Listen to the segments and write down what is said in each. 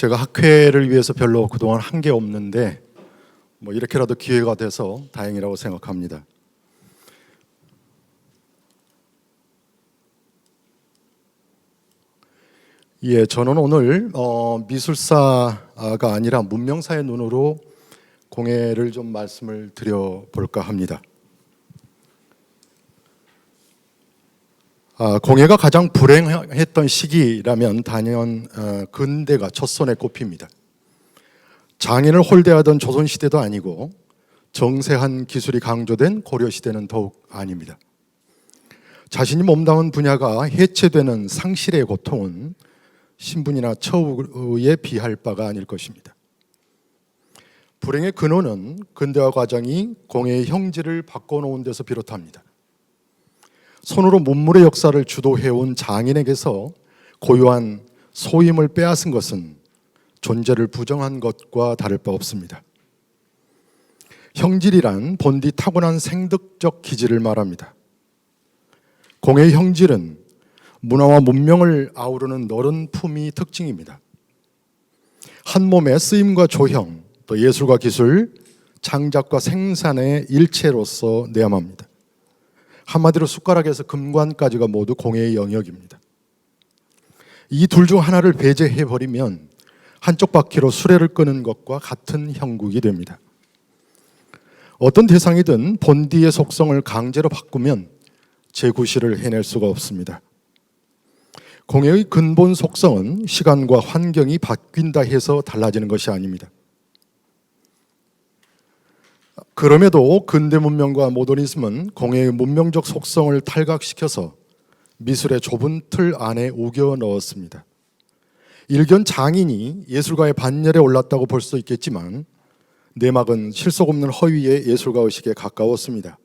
제가 학회를 위해서 별로 그동안 한 게 없는데 이렇게라도 기회가 돼서 다행이라고 생각합니다. 예, 저는 오늘 미술사가 아니라 문명사의 눈으로 공예를 좀 말씀을 드려볼까 합니다. 공예가 가장 불행했던 시기라면 단연 근대가 첫손에 꼽힙니다. 장인을 홀대하던 조선시대도 아니고 정세한 기술이 강조된 고려시대는 더욱 아닙니다. 자신이 몸담은 분야가 해체되는 상실의 고통은 신분이나 처우에 비할 바가 아닐 것입니다. 불행의 근원은 근대화 과정이 공예의 형질을 바꿔놓은 데서 비롯합니다. 손으로 문물의 역사를 주도해온 장인에게서 고유한 소임을 빼앗은 것은 존재를 부정한 것과 다를 바 없습니다. 형질이란 본디 타고난 생득적 기질을 말합니다. 공예의 형질은 문화와 문명을 아우르는 너른 품이 특징입니다. 한 몸의 쓰임과 조형, 또 예술과 기술, 창작과 생산의 일체로서 내암합니다. 한마디로 숟가락에서 금관까지가 모두 공예의 영역입니다. 이 둘 중 하나를 배제해버리면 한쪽 바퀴로 수레를 끄는 것과 같은 형국이 됩니다. 어떤 대상이든 본디의 속성을 강제로 바꾸면 재구실을 해낼 수가 없습니다. 공예의 근본 속성은 시간과 환경이 바뀐다 해서 달라지는 것이 아닙니다. 그럼에도 근대 문명과 모더니즘은 공예의 문명적 속성을 탈각시켜서 미술의 좁은 틀 안에 우겨 넣었습니다. 일견 장인이 예술가의 반열에 올랐다고 볼 수도 있겠지만 내막은 실속 없는 허위의 예술가 의식에 가까웠습니다.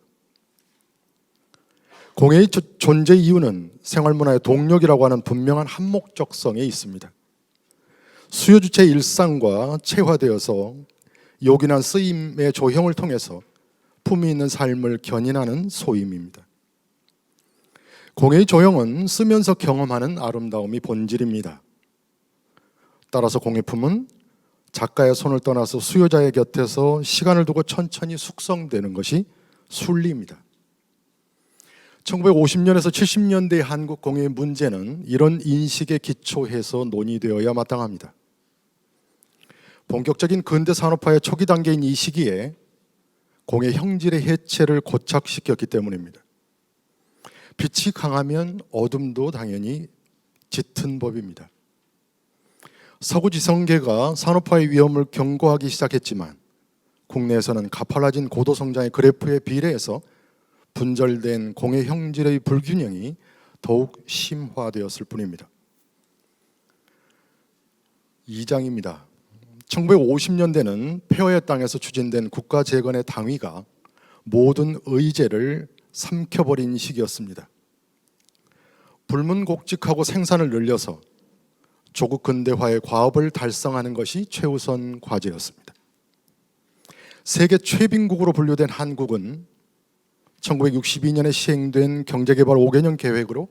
공예의 존재 이유는 생활문화의 동력이라고 하는 분명한 한목적성에 있습니다. 수요주체의 일상과 체화되어서 요긴한 쓰임의 조형을 통해서 품위 있는 삶을 견인하는 소임입니다. 공예의 조형은 쓰면서 경험하는 아름다움이 본질입니다. 따라서 공예품은 작가의 손을 떠나서 수요자의 곁에서 시간을 두고 천천히 숙성되는 것이 순리입니다. 1950년에서 70년대의 한국 공예의 문제는 이런 인식에 기초해서 논의되어야 마땅합니다. 본격적인 근대 산업화의 초기 단계인 이 시기에 공예 형질의 해체를 고착시켰기 때문입니다. 빛이 강하면 어둠도 당연히 짙은 법입니다. 서구 지성계가 산업화의 위험을 경고하기 시작했지만 국내에서는 가팔라진 고도 성장의 그래프에 비례해서 분절된 공예 형질의 불균형이 더욱 심화되었을 뿐입니다. 2장입니다. 1950년대는 폐허의 땅에서 추진된 국가재건의 당위가 모든 의제를 삼켜버린 시기였습니다. 불문곡직하고 생산을 늘려서 조국 근대화의 과업을 달성하는 것이 최우선 과제였습니다. 세계 최빈국으로 분류된 한국은 1962년에 시행된 경제개발 5개년 계획으로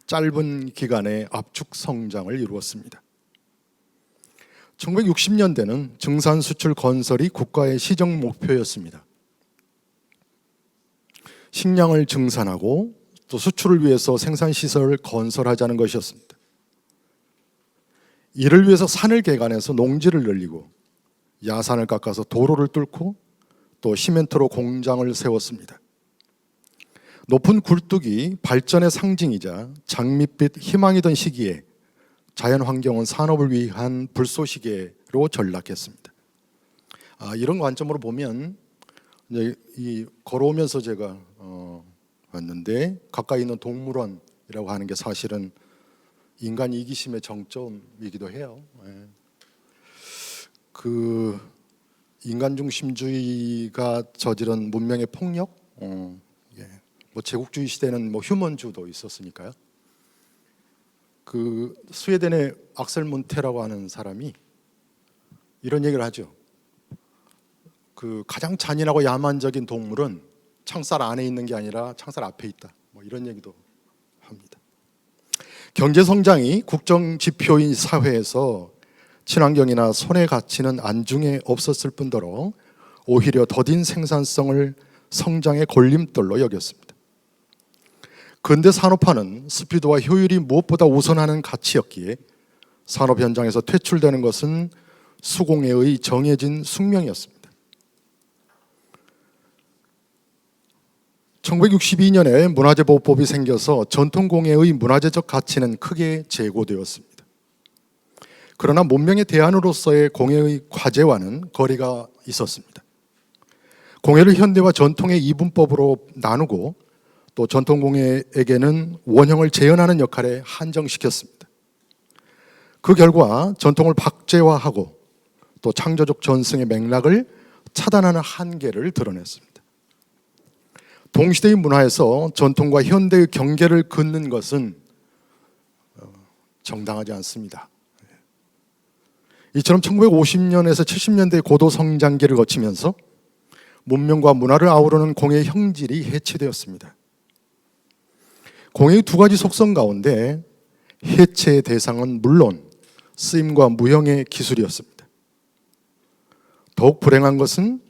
짧은 기간에 압축 성장을 이루었습니다. 1960년대는 증산 수출 건설이 국가의 시정 목표였습니다. 식량을 증산하고 또 수출을 위해서 생산시설을 건설하자는 것이었습니다. 이를 위해서 산을 개간해서 농지를 늘리고 야산을 깎아서 도로를 뚫고 또 시멘트로 공장을 세웠습니다. 높은 굴뚝이 발전의 상징이자 장밋빛 희망이던 시기에 자연환경은 산업을 위한 불쏘시개로 전락했습니다. 이런 관점으로 보면 이제 걸어오면서 제가 왔는데 가까이 있는 동물원이라고 하는 게 사실은 인간 이기심의 정점이기도 해요. 그 인간 중심주의가 저지른 문명의 폭력, 제국주의 시대는 휴먼주도 있었으니까요. 그 스웨덴의 악셀 문테라고 하는 사람이 이런 얘기를 하죠. 그 가장 잔인하고 야만적인 동물은 창살 안에 있는 게 아니라 창살 앞에 있다. 이런 얘기도 합니다. 경제 성장이 국정 지표인 사회에서 친환경이나 손해 가치는 안중에 없었을 뿐더러 오히려 더딘 생산성을 성장의 걸림돌로 여겼습니다. 근대 산업화는 스피드와 효율이 무엇보다 우선하는 가치였기에 산업 현장에서 퇴출되는 것은 수공예의 정해진 숙명이었습니다. 1962년에 문화재보호법이 생겨서 전통공예의 문화재적 가치는 크게 제고되었습니다. 그러나 문명의 대안으로서의 공예의 과제와는 거리가 있었습니다. 공예를 현대와 전통의 이분법으로 나누고 또 전통공예에게는 원형을 재현하는 역할에 한정시켰습니다. 그 결과 전통을 박제화하고 또 창조적 전승의 맥락을 차단하는 한계를 드러냈습니다. 동시대의 문화에서 전통과 현대의 경계를 긋는 것은 정당하지 않습니다. 이처럼 1950년에서 70년대의 고도 성장기를 거치면서 문명과 문화를 아우르는 공예의 형질이 해체되었습니다. 공예의 두 가지 속성 가운데 해체의 대상은 물론 쓰임과 무형의 기술이었습니다. 더욱 불행한 것은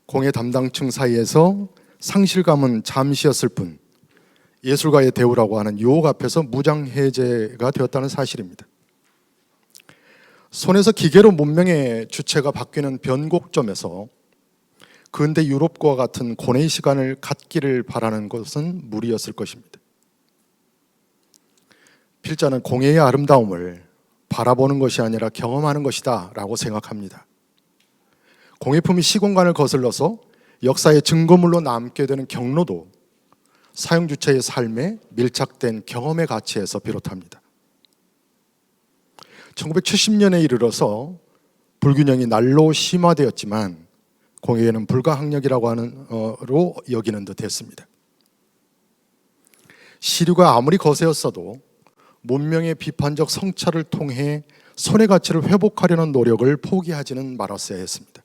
공예 담당층 사이에서 상실감은 잠시였을 뿐 예술가의 대우라고 하는 유혹 앞에서 무장해제가 되었다는 사실입니다. 손에서 기계로 문명의 주체가 바뀌는 변곡점에서 근대 유럽과 같은 고뇌의 시간을 갖기를 바라는 것은 무리였을 것입니다. 필자는 공예의 아름다움을 바라보는 것이 아니라 경험하는 것이다 라고 생각합니다. 공예품이 시공간을 거슬러서 역사의 증거물로 남게 되는 경로도 사용주체의 삶에 밀착된 경험의 가치에서 비롯합니다. 1970년에 이르러서 불균형이 날로 심화되었지만 공예는 불가항력이라고 하는로 여기는 듯 했습니다. 시류가 아무리 거세었어도 문명의 비판적 성찰을 통해 손의 가치를 회복하려는 노력을 포기하지는 말았어야 했습니다.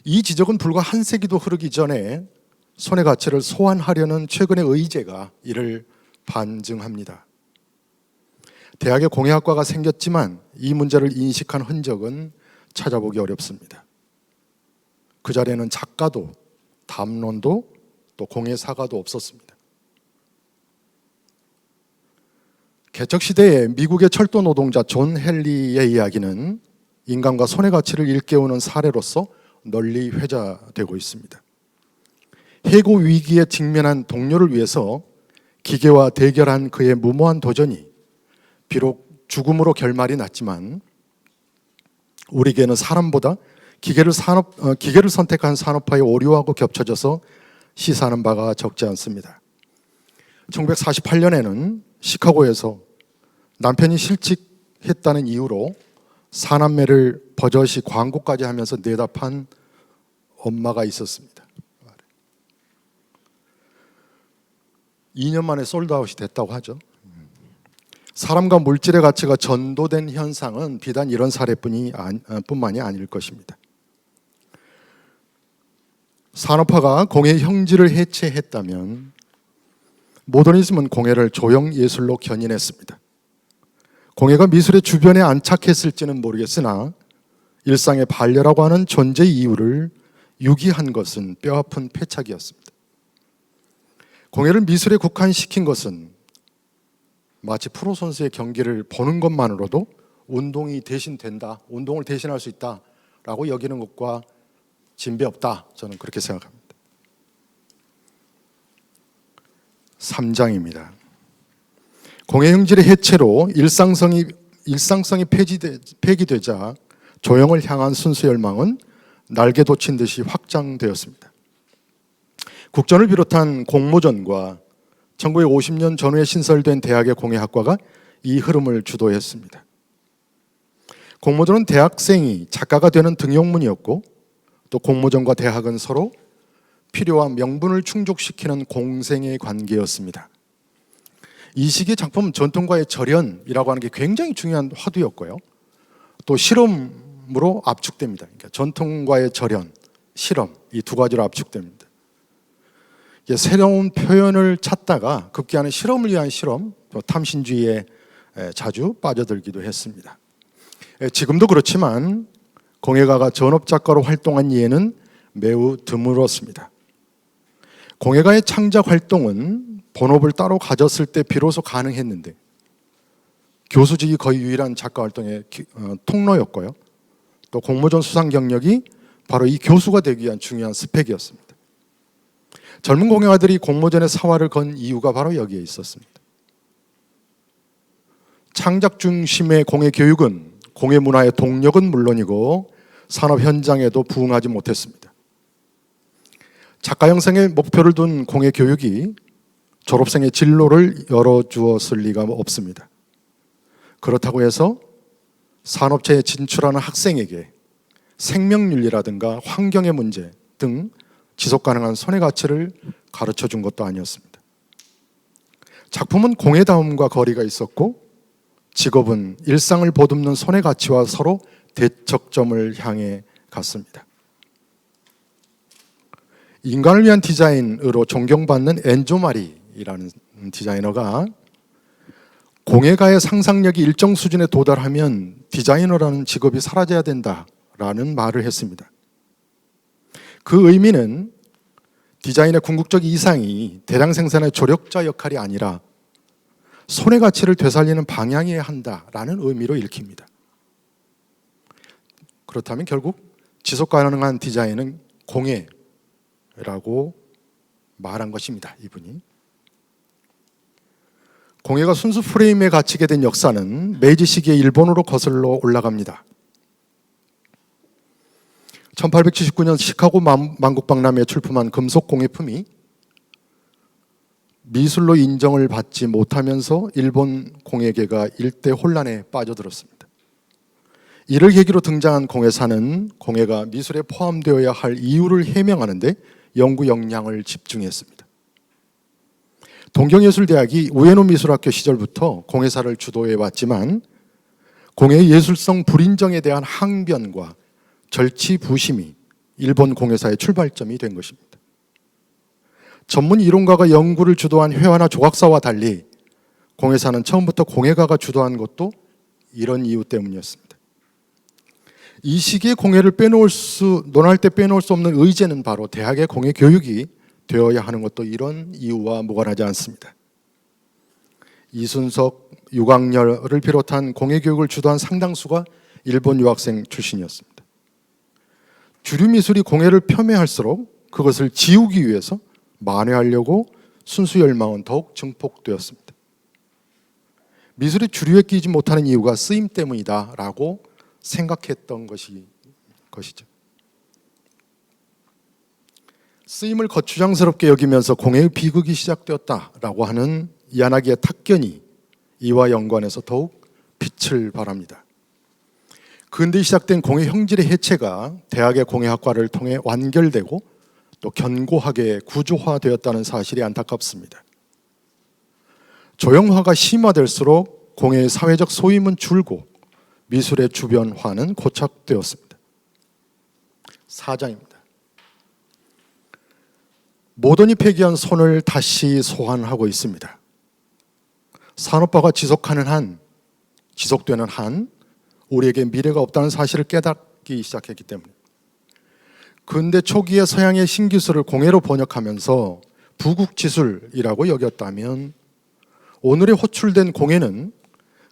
이 지적은 불과 한 세기도 흐르기 전에 손의 가치를 소환하려는 최근의 의제가 이를 반증합니다. 대학에 공예학과가 생겼지만 이 문제를 인식한 흔적은 찾아보기 어렵습니다. 그 자리에는 작가도 담론도 또 공예사가도 없었습니다. 개척시대에 미국의 철도 노동자 존 헨리의 이야기는 인간과 손의 가치를 일깨우는 사례로서 널리 회자되고 있습니다. 해고 위기에 직면한 동료를 위해서 기계와 대결한 그의 무모한 도전이 비록 죽음으로 결말이 났지만 우리에게는 사람보다 기계를 선택한 산업화의 오류하고 겹쳐져서 시사하는 바가 적지 않습니다. 1948년에는 시카고에서 남편이 실직했다는 이유로 사남매를 버젓이 광고까지 하면서 내답한 엄마가 있었습니다. 2년 만에 솔드아웃이 됐다고 하죠. 사람과 물질의 가치가 전도된 현상은 비단 이런 사례뿐만이 아닐 것입니다. 산업화가 공예의 형질을 해체했다면 모더니즘은 공예를 조형 예술로 견인했습니다. 공예가 미술의 주변에 안착했을지는 모르겠으나 일상의 반려라고 하는 존재 이유를 유기한 것은 뼈아픈 패착이었습니다. 공예를 미술에 국한시킨 것은 마치 프로 선수의 경기를 보는 것만으로도 운동이 대신된다, 운동을 대신할 수 있다라고 여기는 것과 진배 없다, 저는 그렇게 생각합니다. 3장입니다. 공예 형질의 해체로 일상성이 폐기되자 조형을 향한 순수 열망은 날개 돋친 듯이 확장되었습니다. 국전을 비롯한 공모전과 1950년 전후에 신설된 대학의 공예학과가 이 흐름을 주도했습니다. 공모전은 대학생이 작가가 되는 등용문이었고 또 공모전과 대학은 서로 필요한 명분을 충족시키는 공생의 관계였습니다. 이 시기의 작품 전통과의 절연이라고 하는 게 굉장히 중요한 화두였고요. 또 실험으로 압축됩니다. 그러니까 전통과의 절연, 실험, 이 두 가지로 압축됩니다. 새로운 표현을 찾다가 급기야는 실험을 위한 실험, 또 탐신주의에 자주 빠져들기도 했습니다. 지금도 그렇지만 공예가가 전업작가로 활동한 예는 매우 드물었습니다. 공예가의 창작 활동은 본업을 따로 가졌을 때 비로소 가능했는데 교수직이 거의 유일한 작가 활동의 통로였고요. 또 공모전 수상 경력이 바로 이 교수가 되기 위한 중요한 스펙이었습니다. 젊은 공예가들이 공모전에 사활을 건 이유가 바로 여기에 있었습니다. 창작 중심의 공예 교육은 공예 문화의 동력은 물론이고 산업 현장에도 부응하지 못했습니다. 작가 형성의 목표를 둔 공예 교육이 졸업생의 진로를 열어주었을 리가 없습니다. 그렇다고 해서 산업체에 진출하는 학생에게 생명윤리라든가 환경의 문제 등 지속가능한 손해 가치를 가르쳐 준 것도 아니었습니다. 작품은 공예다움과 거리가 있었고 직업은 일상을 보듬는 손해 가치와 서로 대척점을 향해 갔습니다. 인간을 위한 디자인으로 존경받는 엔조 마리라는 디자이너가 공예가의 상상력이 일정 수준에 도달하면 디자이너라는 직업이 사라져야 된다라는 말을 했습니다. 그 의미는 디자인의 궁극적 이상이 대량 생산의 조력자 역할이 아니라 손해 가치를 되살리는 방향이어야 한다라는 의미로 읽힙니다. 그렇다면 결국 지속 가능한 디자인은 공예라고 말한 것입니다. 이분이. 공예가 순수 프레임에 갇히게 된 역사는 메이지 시기의 일본으로 거슬러 올라갑니다. 1879년 시카고 만국박람회에 출품한 금속 공예품이 미술로 인정을 받지 못하면서 일본 공예계가 일대 혼란에 빠져들었습니다. 이를 계기로 등장한 공예사는 공예가 미술에 포함되어야 할 이유를 해명하는데 연구 역량을 집중했습니다. 동경예술대학이 우에노 미술학교 시절부터 공예사를 주도해 왔지만 공예의 예술성 불인정에 대한 항변과 절치부심이 일본 공예사의 출발점이 된 것입니다. 전문 이론가가 연구를 주도한 회화나 조각사와 달리 공예사는 처음부터 공예가가 주도한 것도 이런 이유 때문이었습니다. 이 시기에 공예를 논할 때 빼놓을 수 없는 의제는 바로 대학의 공예 교육이 되어야 하는 것도 이런 이유와 무관하지 않습니다. 이순석, 유광열을 비롯한 공예 교육을 주도한 상당수가 일본 유학생 출신이었습니다. 주류 미술이 공예를 폄훼할수록 그것을 지우기 위해서 만회하려고 순수 열망은 더욱 증폭되었습니다. 미술이 주류에 끼지 못하는 이유가 쓰임 때문이다라고 생각했던 것이죠. 쓰임을 거추장스럽게 여기면서 공예의 비극이 시작되었다라고 하는 야나기의 탁견이 이와 연관해서 더욱 빛을 발합니다. 근대에 시작된 공예 형질의 해체가 대학의 공예학과를 통해 완결되고 또 견고하게 구조화되었다는 사실이 안타깝습니다. 조형화가 심화될수록 공예의 사회적 소임은 줄고 미술의 주변화는 고착되었습니다. 4장입니다. 모던이 폐기한 손을 다시 소환하고 있습니다. 산업화가 지속되는 한 우리에게 미래가 없다는 사실을 깨닫기 시작했기 때문에 근대 초기의 서양의 신기술을 공예로 번역하면서 부국지술이라고 여겼다면 오늘의 호출된 공예는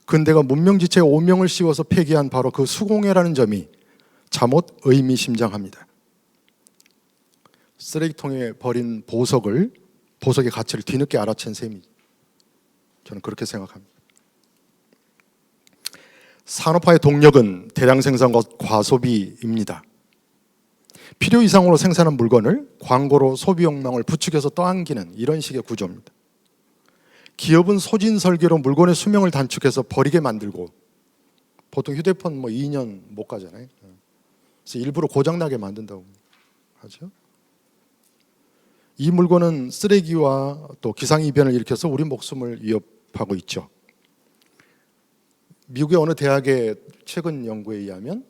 근대가 문명지체에 오명을 씌워서 폐기한 바로 그 수공예라는 점이 잠옷 의미심장합니다. 쓰레기통에 버린 보석의 가치를 뒤늦게 알아챈 셈이 저는 그렇게 생각합니다. 산업화의 동력은 대량 생산과 과소비입니다. 필요 이상으로 생산한 물건을 광고로 소비 욕망을 부추겨서 떠안기는 이런 식의 구조입니다. 기업은 소진 설계로 물건의 수명을 단축해서 버리게 만들고 보통 휴대폰 2년 못 가잖아요. 그래서 일부러 고장나게 만든다고 하죠. 이 물건은 쓰레기와 또 기상이변을 일으켜서 우리 목숨을 위협하고 있죠. 미국의 어느 대학의 최근 연구에 의하면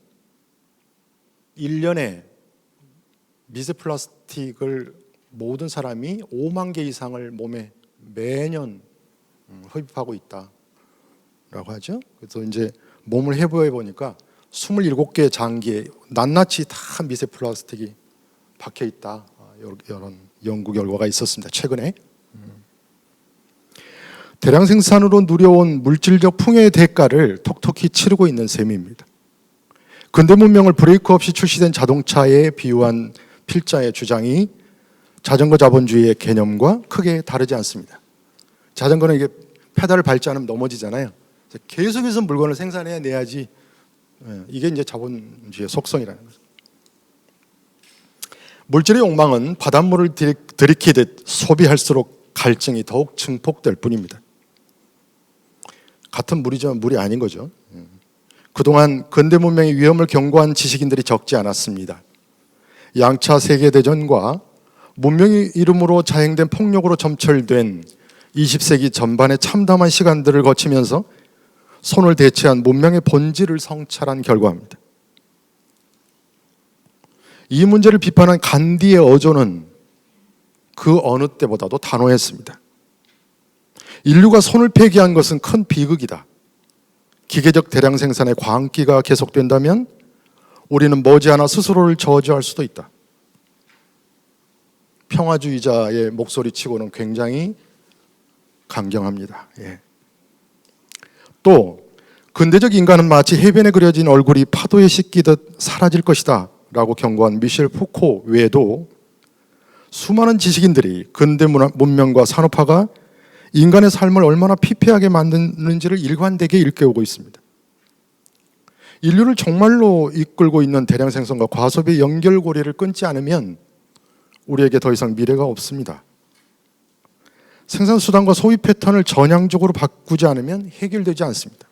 1년에 미세 플라스틱을 모든 사람이 5만 개 이상을 몸에 매년 흡입하고 있다라고 하죠. 그래서 이제 몸을 해부해 보니까 27개의 장기에 낱낱이 다 미세 플라스틱이 박혀 있다. 이런 연구 결과가 있었습니다. 최근에. 대량 생산으로 누려온 물질적 풍요의 대가를 톡톡히 치르고 있는 셈입니다. 근대 문명을 브레이크 없이 출시된 자동차에 비유한 필자의 주장이 자전거 자본주의의 개념과 크게 다르지 않습니다. 자전거는 이게 페달을 밟지 않으면 넘어지잖아요. 계속해서 물건을 생산해내야지. 이게 이제 자본주의의 속성이라는 거죠. 물질의 욕망은 바닷물을 들이키듯 소비할수록 갈증이 더욱 증폭될 뿐입니다. 같은 물이지만 물이 아닌 거죠. 그동안 근대 문명의 위험을 경고한 지식인들이 적지 않았습니다. 양차 세계대전과 문명의 이름으로 자행된 폭력으로 점철된 20세기 전반의 참담한 시간들을 거치면서 손을 대체한 문명의 본질을 성찰한 결과입니다. 이 문제를 비판한 간디의 어조는 그 어느 때보다도 단호했습니다. 인류가 손을 폐기한 것은 큰 비극이다. 기계적 대량 생산의 광기가 계속된다면 우리는 머지않아 스스로를 저주할 수도 있다. 평화주의자의 목소리치고는 굉장히 강경합니다. 또 근대적 인간은 마치 해변에 그려진 얼굴이 파도에 씻기듯 사라질 것이다 라고 경고한 미셸 푸코 외에도 수많은 지식인들이 근대 문명과 산업화가 인간의 삶을 얼마나 피폐하게 만드는지를 일관되게 일깨우고 있습니다. 인류를 정말로 이끌고 있는 대량 생산과 과소비의 연결고리를 끊지 않으면 우리에게 더 이상 미래가 없습니다. 생산수단과 소비 패턴을 전향적으로 바꾸지 않으면 해결되지 않습니다.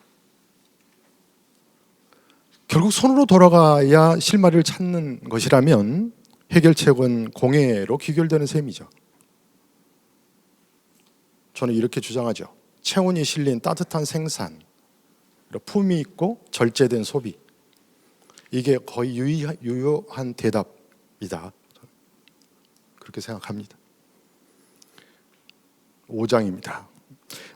결국 손으로 돌아가야 실마리를 찾는 것이라면 해결책은 공예로 귀결되는 셈이죠. 저는 이렇게 주장하죠. 체온이 실린 따뜻한 생산, 품위 있고 절제된 소비. 이게 거의 유효한 대답이다. 그렇게 생각합니다. 5장입니다.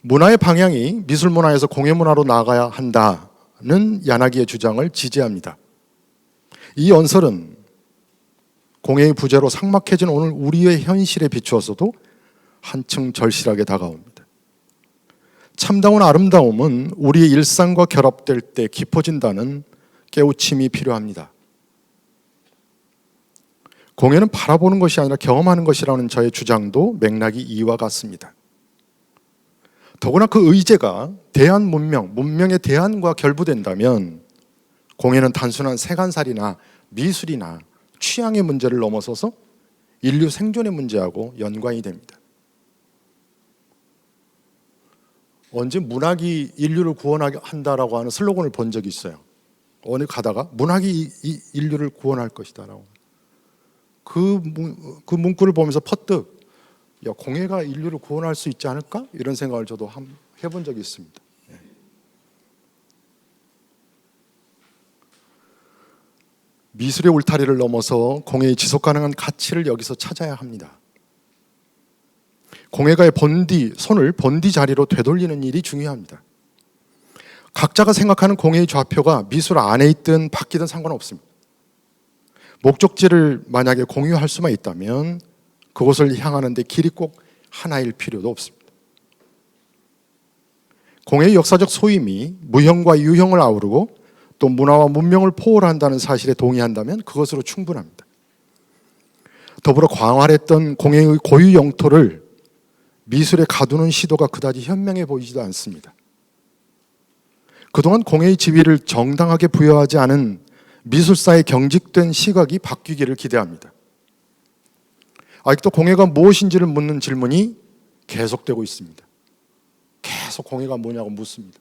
문화의 방향이 미술 문화에서 공예 문화로 나아가야 한다는 야나기의 주장을 지지합니다. 이 연설은 공예의 부재로 삭막해진 오늘 우리의 현실에 비추어서도 한층 절실하게 다가옵니다. 참다운 아름다움은 우리의 일상과 결합될 때 깊어진다는 깨우침이 필요합니다. 공예는 바라보는 것이 아니라 경험하는 것이라는 저의 주장도 맥락이 이와 같습니다. 더구나 그 의제가 대한 문명의 대안과 결부된다면 공예는 단순한 세간살이나 미술이나 취향의 문제를 넘어서서 인류 생존의 문제하고 연관이 됩니다. 언제 문학이 인류를 구원하게 한다라고 하는 슬로건을 본 적이 있어요. 어느 가다가 문학이 인류를 구원할 것이다라고. 그 문구를 보면서 퍼뜩 공예가 인류를 구원할 수 있지 않을까? 이런 생각을 저도 해본 적이 있습니다. 미술의 울타리를 넘어서 공예의 지속가능한 가치를 여기서 찾아야 합니다. 공예가의 손을 본디 자리로 되돌리는 일이 중요합니다. 각자가 생각하는 공예의 좌표가 미술 안에 있든 밖이든 상관없습니다. 목적지를 만약에 공유할 수만 있다면 그곳을 향하는 데 길이 꼭 하나일 필요도 없습니다. 공예의 역사적 소임이 무형과 유형을 아우르고 또 문화와 문명을 포괄한다는 사실에 동의한다면 그것으로 충분합니다. 더불어 광활했던 공예의 고유 영토를 미술에 가두는 시도가 그다지 현명해 보이지도 않습니다. 그동안 공예의 지위를 정당하게 부여하지 않은 미술사의 경직된 시각이 바뀌기를 기대합니다. 아직도 공예가 무엇인지를 묻는 질문이 계속되고 있습니다. 계속 공예가 뭐냐고 묻습니다.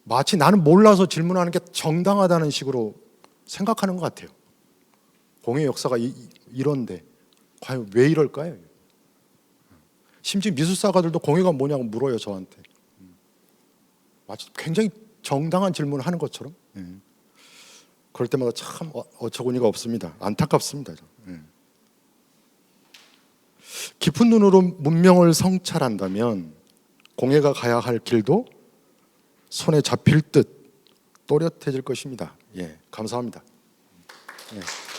마치 나는 몰라서 질문하는 게 정당하다는 식으로 생각하는 것 같아요. 공예 역사가 이런데 과연 왜 이럴까요? 심지어 미술사가들도 공예가 뭐냐고 물어요, 저한테. 마치 굉장히 정당한 질문을 하는 것처럼. 그럴 때마다 참 어처구니가 없습니다. 안타깝습니다. 깊은 눈으로 문명을 성찰한다면 공예가 가야 할 길도 손에 잡힐 듯 또렷해질 것입니다. 예, 감사합니다. 예.